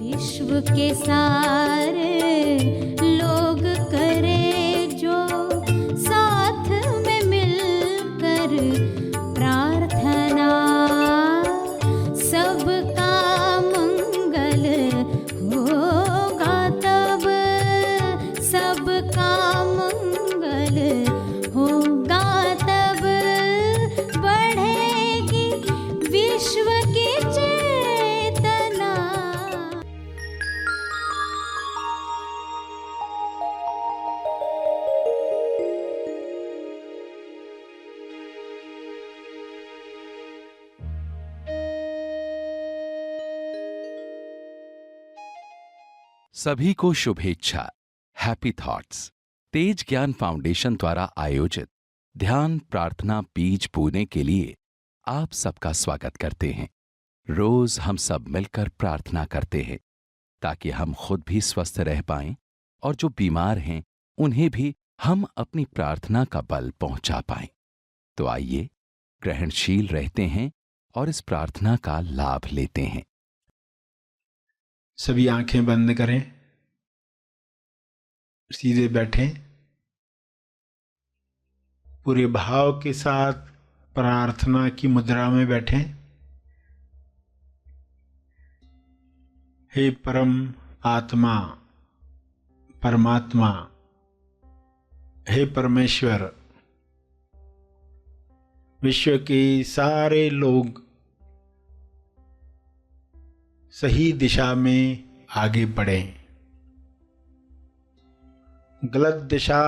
विश्व के सारे लोग करे जो साथ में मिलकर प्रार्थना, सबका मंगल होगा तब, सबका मंगल होगा तब, बढ़ेगी विश्व की चेतना। सभी को शुभेच्छा। हैप्पी थॉट्स तेज ज्ञान फाउंडेशन द्वारा आयोजित ध्यान प्रार्थना बीज बोने के लिए आप सबका स्वागत करते हैं। रोज हम सब मिलकर प्रार्थना करते हैं ताकि हम खुद भी स्वस्थ रह पाएं और जो बीमार हैं उन्हें भी हम अपनी प्रार्थना का बल पहुंचा पाएं। तो आइए ग्रहणशील रहते हैं और इस प्रार्थना का लाभ लेते हैं। सभी आंखें बंद करें, सीधे बैठें, पूरे भाव के साथ प्रार्थना की मुद्रा में बैठें। हे परम आत्मा, परमात्मा, हे परमेश्वर, विश्व के सारे लोग सही दिशा में आगे बढ़ें। गलत दिशा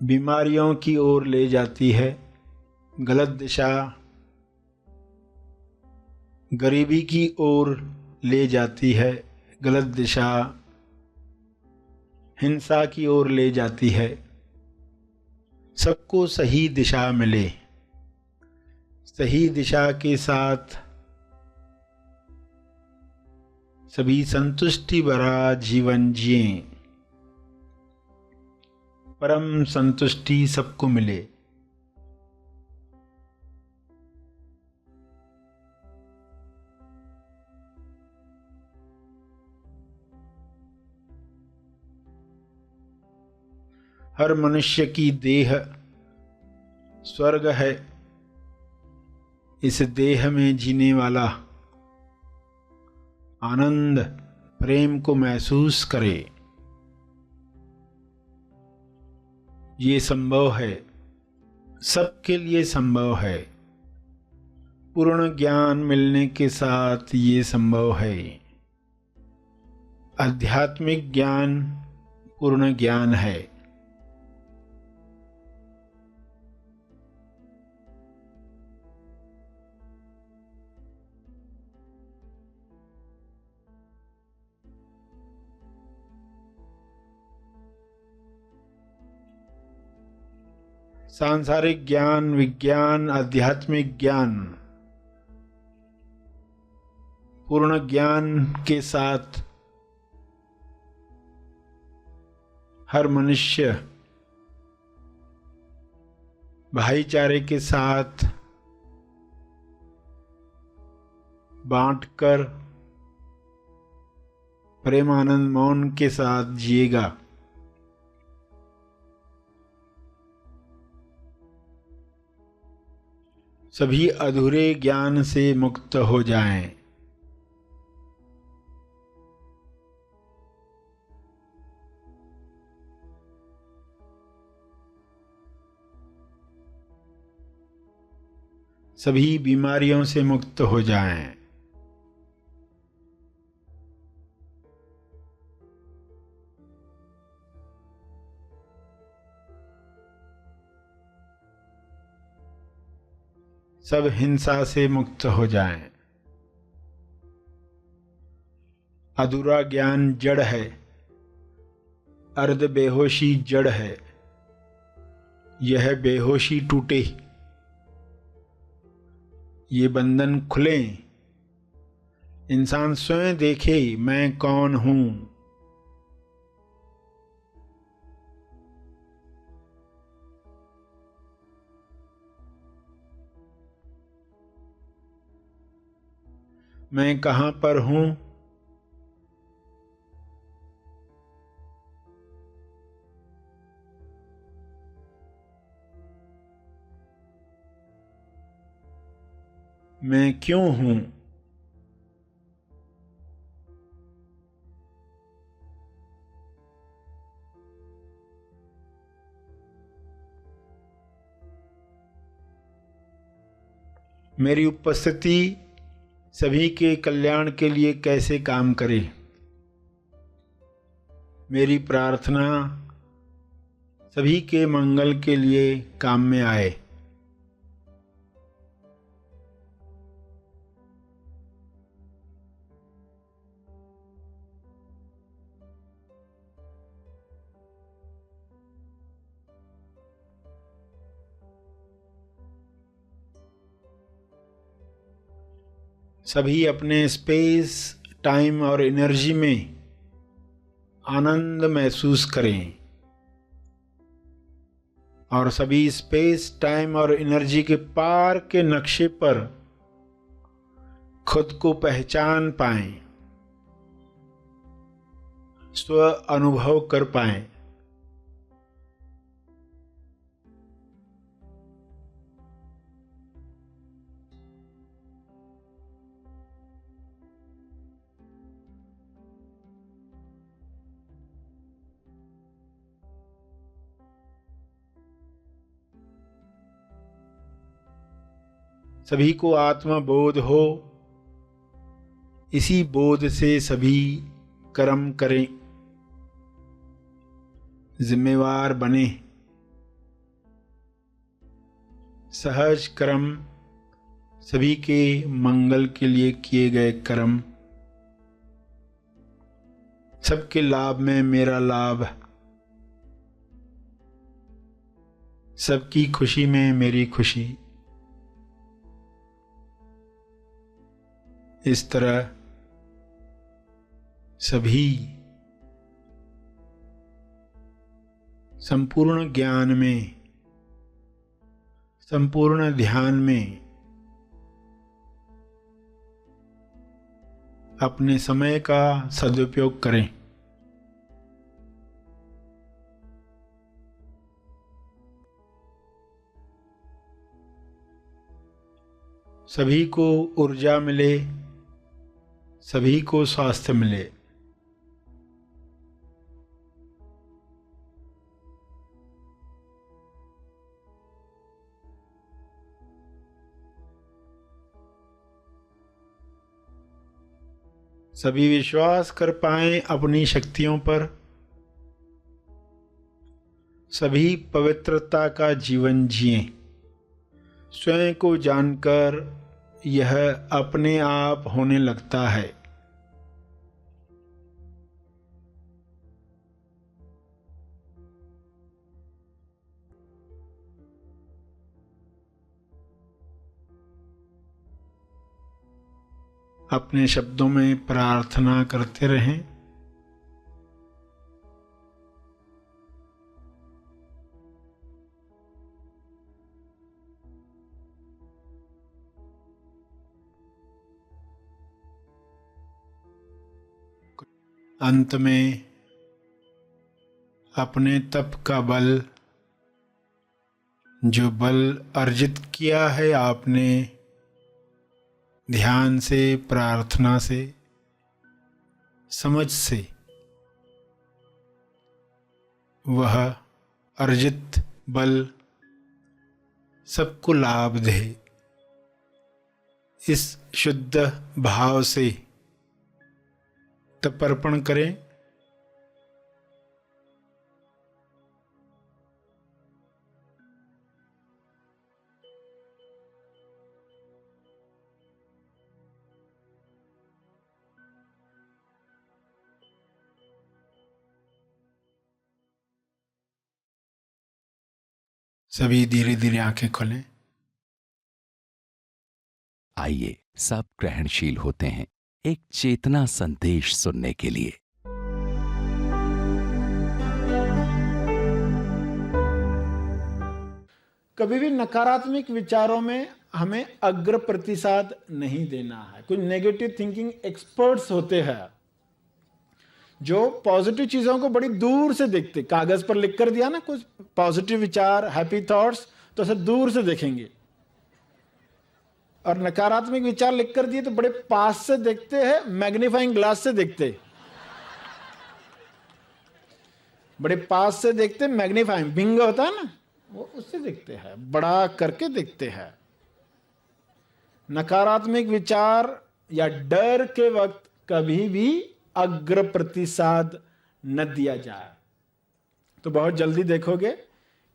बीमारियों की ओर ले जाती है, गलत दिशा गरीबी की ओर ले जाती है, गलत दिशा हिंसा की ओर ले जाती है। सबको सही दिशा मिले, सही दिशा के साथ सभी संतुष्टि भरा जीवन जिएं, परम संतुष्टि सबको मिले। हर मनुष्य की देह स्वर्ग है। इस देह में जीने वाला आनंद प्रेम को महसूस करे। ये संभव है, सबके लिए संभव है। पूर्ण ज्ञान मिलने के साथ ये संभव है। आध्यात्मिक ज्ञान पूर्ण ज्ञान है। सांसारिक ज्ञान, विज्ञान, आध्यात्मिक ज्ञान पूर्ण ज्ञान के साथ हर मनुष्य भाईचारे के साथ बांटकर प्रेमानंद मौन के साथ जिएगा। सभी अधूरे ज्ञान से मुक्त हो जाएं। सभी बीमारियों से मुक्त हो जाएं। सब हिंसा से मुक्त हो जाएं। अधूरा ज्ञान जड़ है, अर्ध बेहोशी जड़ है। यह बेहोशी टूटे, ये बंधन खुले। इंसान स्वयं देखे मैं कौन हूं। मैं कहाँ पर हूँ? मैं क्यों हूँ? मेरी उपस्थिति सभी के कल्याण के लिए कैसे काम करे? मेरी प्रार्थना सभी के मंगल के लिए काम में आए। सभी अपने स्पेस, टाइम और एनर्जी में आनंद महसूस करें और सभी स्पेस, टाइम और एनर्जी के पार के नक्शे पर खुद को पहचान पाएं, स्व अनुभव कर पाएं। सभी को आत्मबोध हो, इसी बोध से सभी कर्म करें, जिम्मेवार बने। सहज कर्म सभी के मंगल के लिए किए गए कर्म, सबके लाभ में मेरा लाभ, सबकी खुशी में मेरी खुशी। इस तरह सभी संपूर्ण ज्ञान में, संपूर्ण ध्यान में अपने समय का सदुपयोग करें। सभी को ऊर्जा मिले, सभी को स्वास्थ्य मिले। सभी विश्वास कर पाएं अपनी शक्तियों पर, सभी पवित्रता का जीवन जिएं। स्वयं को जानकर यह अपने आप होने लगता है। अपने शब्दों में प्रार्थना करते रहें। अंत में अपने तप का बल, जो बल अर्जित किया है आपने ध्यान से, प्रार्थना से, समझ से, वह अर्जित बल सबको लाभ दे। इस शुद्ध भाव से तर्पण करें। सभी धीरे धीरे आंखें खोलें। आइए सब ग्रहणशील होते हैं एक चेतना संदेश सुनने के लिए। कभी भी नकारात्मक विचारों में हमें अग्र प्रतिसाद नहीं देना है। कुछ नेगेटिव थिंकिंग एक्सपर्ट्स होते हैं जो पॉजिटिव चीजों को बड़ी दूर से देखते, कागज पर लिख कर दिया ना कुछ पॉजिटिव विचार, हैप्पी थॉट्स, तो उसे दूर से देखेंगे, और नकारात्मक विचार लिख कर दिए तो बड़े पास से देखते हैं, मैग्नीफाइंग ग्लास से देखते, बड़े पास से देखते, मैग्नीफाइंग बिंग होता है ना, वो उससे देखते हैं, बड़ा करके देखते हैं। नकारात्मक विचार या डर के वक्त कभी भी अग्र प्रतिसाद न दिया जाए, तो बहुत जल्दी देखोगे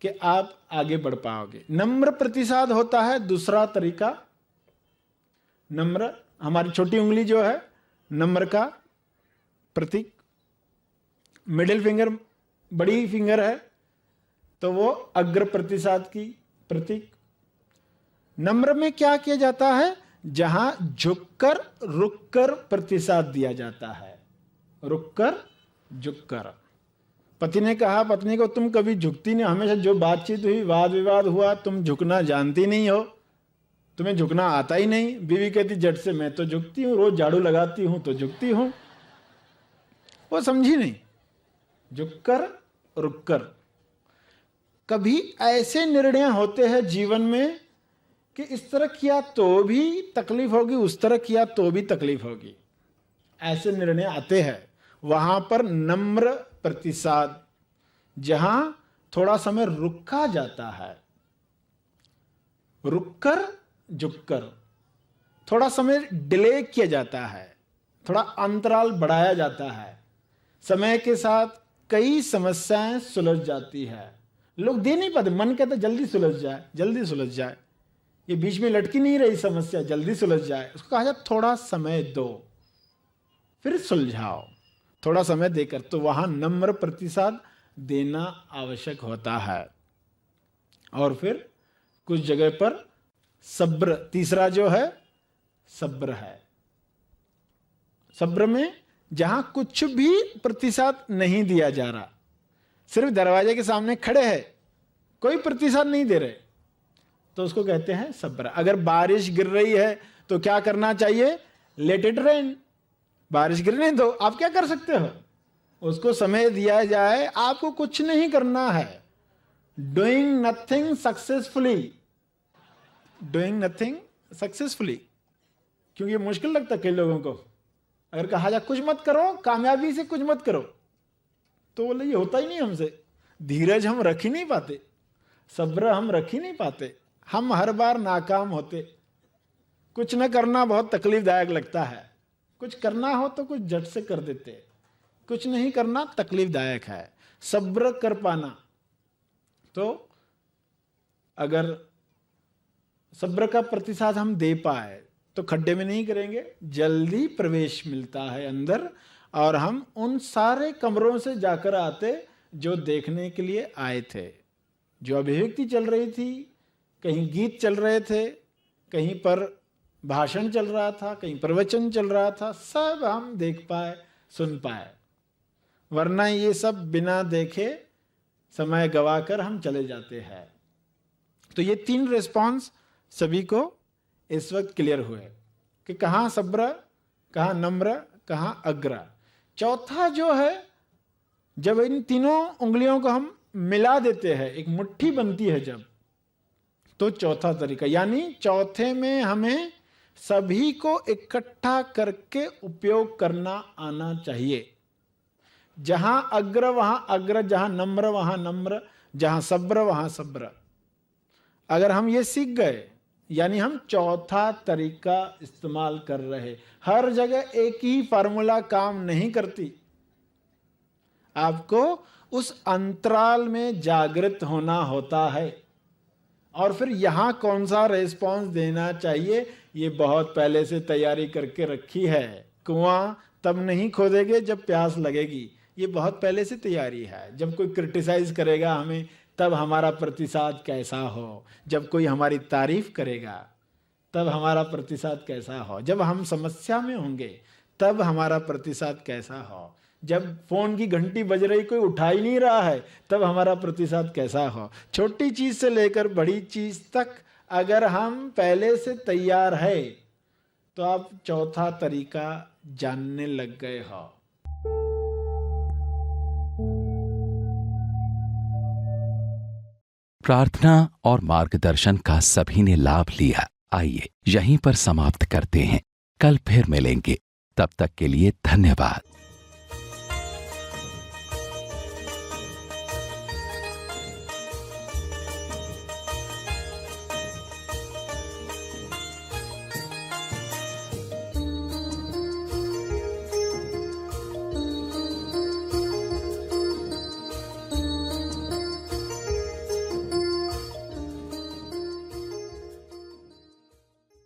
कि आप आगे बढ़ पाओगे। नम्र प्रतिसाद होता है दूसरा तरीका। नम्र, हमारी छोटी उंगली जो है नम्र का प्रतीक, मिडिल फिंगर बड़ी फिंगर है तो वो अग्र प्रतिसाद की प्रतीक। नम्र में क्या किया जाता है? जहां झुककर रुककर प्रतिसाद दिया जाता है, रुककर झुककर। पति ने कहा पत्नी को, तुम कभी झुकती नहीं, हमेशा जो बातचीत हुई, वाद विवाद हुआ, तुम झुकना जानती नहीं हो, तुम्हें झुकना आता ही नहीं। बीवी कहती झट से, मैं तो झुकती हूं, रोज झाड़ू लगाती हूं तो झुकती हूं। वो समझी नहीं, झुककर रुककर। कभी ऐसे निर्णय होते हैं जीवन में कि इस तरह किया तो भी तकलीफ होगी, उस तरह किया तो भी तकलीफ होगी, ऐसे निर्णय आते हैं। वहां पर नम्र प्रतिसाद, जहां थोड़ा समय रुका जाता है, रुककर झुककर, थोड़ा समय डिले किया जाता है, थोड़ा अंतराल बढ़ाया जाता है। समय के साथ कई समस्याएं सुलझ जाती है। लोग दे नहीं पाते, मन कहता जल्दी सुलझ जाए, जल्दी सुलझ जाए, ये बीच में लटकी नहीं रही समस्या, जल्दी सुलझ जाए। उसको कहा जाए थोड़ा समय दो, फिर सुलझाओ, थोड़ा समय देकर। तो वहां नम्र प्रतिसाद देना आवश्यक होता है। और फिर कुछ जगह पर सब्र, तीसरा जो है सब्र है। सब्र में जहां कुछ भी प्रतिसाद नहीं दिया जा रहा, सिर्फ दरवाजे के सामने खड़े हैं, कोई प्रतिसाद नहीं दे रहे, तो उसको कहते हैं सब्र। अगर बारिश गिर रही है तो क्या करना चाहिए? लेट इट रेन, बारिश गिरने दो। आप क्या कर सकते हो? उसको समय दिया जाए, आपको कुछ नहीं करना है। Doing nothing successfully, doing nothing successfully, क्योंकि मुश्किल लगता है कई लोगों को। अगर कहा जाए कुछ मत करो, कामयाबी से कुछ मत करो, तो बोले ये होता ही नहीं हमसे। धीरज हम रख ही नहीं पाते, सब्र हम रख ही नहीं पाते, हम हर बार नाकाम होते। कुछ न करना बहुत तकलीफदायक लगता है, कुछ करना हो तो कुछ झट से कर देते, कुछ नहीं करना तकलीफदायक है। सब्र कर पाना, तो अगर सब्र का प्रतिसाद हम दे पाए तो खड्डे में नहीं करेंगे, जल्दी प्रवेश मिलता है अंदर, और हम उन सारे कमरों से जाकर आते जो देखने के लिए आए थे। जो अभिव्यक्ति चल रही थी, कहीं गीत चल रहे थे, कहीं पर भाषण चल रहा था, कहीं प्रवचन चल रहा था, सब हम देख पाए, सुन पाए। वरना ये सब बिना देखे समय गवाकर हम चले जाते हैं। तो ये 3 रिस्पॉन्स सभी को इस वक्त क्लियर हुए कि कहाँ सब्र, कहाँ नम्र, कहाँ अग्र। चौथा जो है, जब इन तीनों उंगलियों को हम मिला देते हैं, एक मुट्ठी बनती है जब, तो चौथा तरीका, यानी चौथे में हमें सभी को इकट्ठा करके उपयोग करना आना चाहिए। जहां अग्र वहां अग्र, जहां नम्र वहां नम्र, जहां सब्र वहां सब्र। अगर हम ये सीख गए, यानी हम चौथा तरीका इस्तेमाल कर रहे। हर जगह एक ही फार्मूला काम नहीं करती, आपको उस अंतराल में जागृत होना होता है। और फिर यहां कौन सा रेस्पॉन्स देना चाहिए, ये बहुत पहले से तैयारी करके रखी है। कुआं तब नहीं खोदेंगे जब प्यास लगेगी, ये बहुत पहले से तैयारी है। जब कोई क्रिटिसाइज करेगा हमें, तब हमारा प्रतिसाद कैसा हो। जब कोई हमारी तारीफ करेगा, तब हमारा प्रतिसाद कैसा हो। जब हम समस्या में होंगे, तब हमारा प्रतिसाद कैसा हो। जब फोन की घंटी बज रही, कोई उठा ही नहीं रहा है, तब हमारा प्रतिसाद कैसा हो। छोटी चीज से लेकर बड़ी चीज तक अगर हम पहले से तैयार है तो आप चौथा तरीका जानने लग गए हो। प्रार्थना और मार्गदर्शन का सभी ने लाभ लिया। आइए यहीं पर समाप्त करते हैं, कल फिर मिलेंगे। तब तक के लिए धन्यवाद।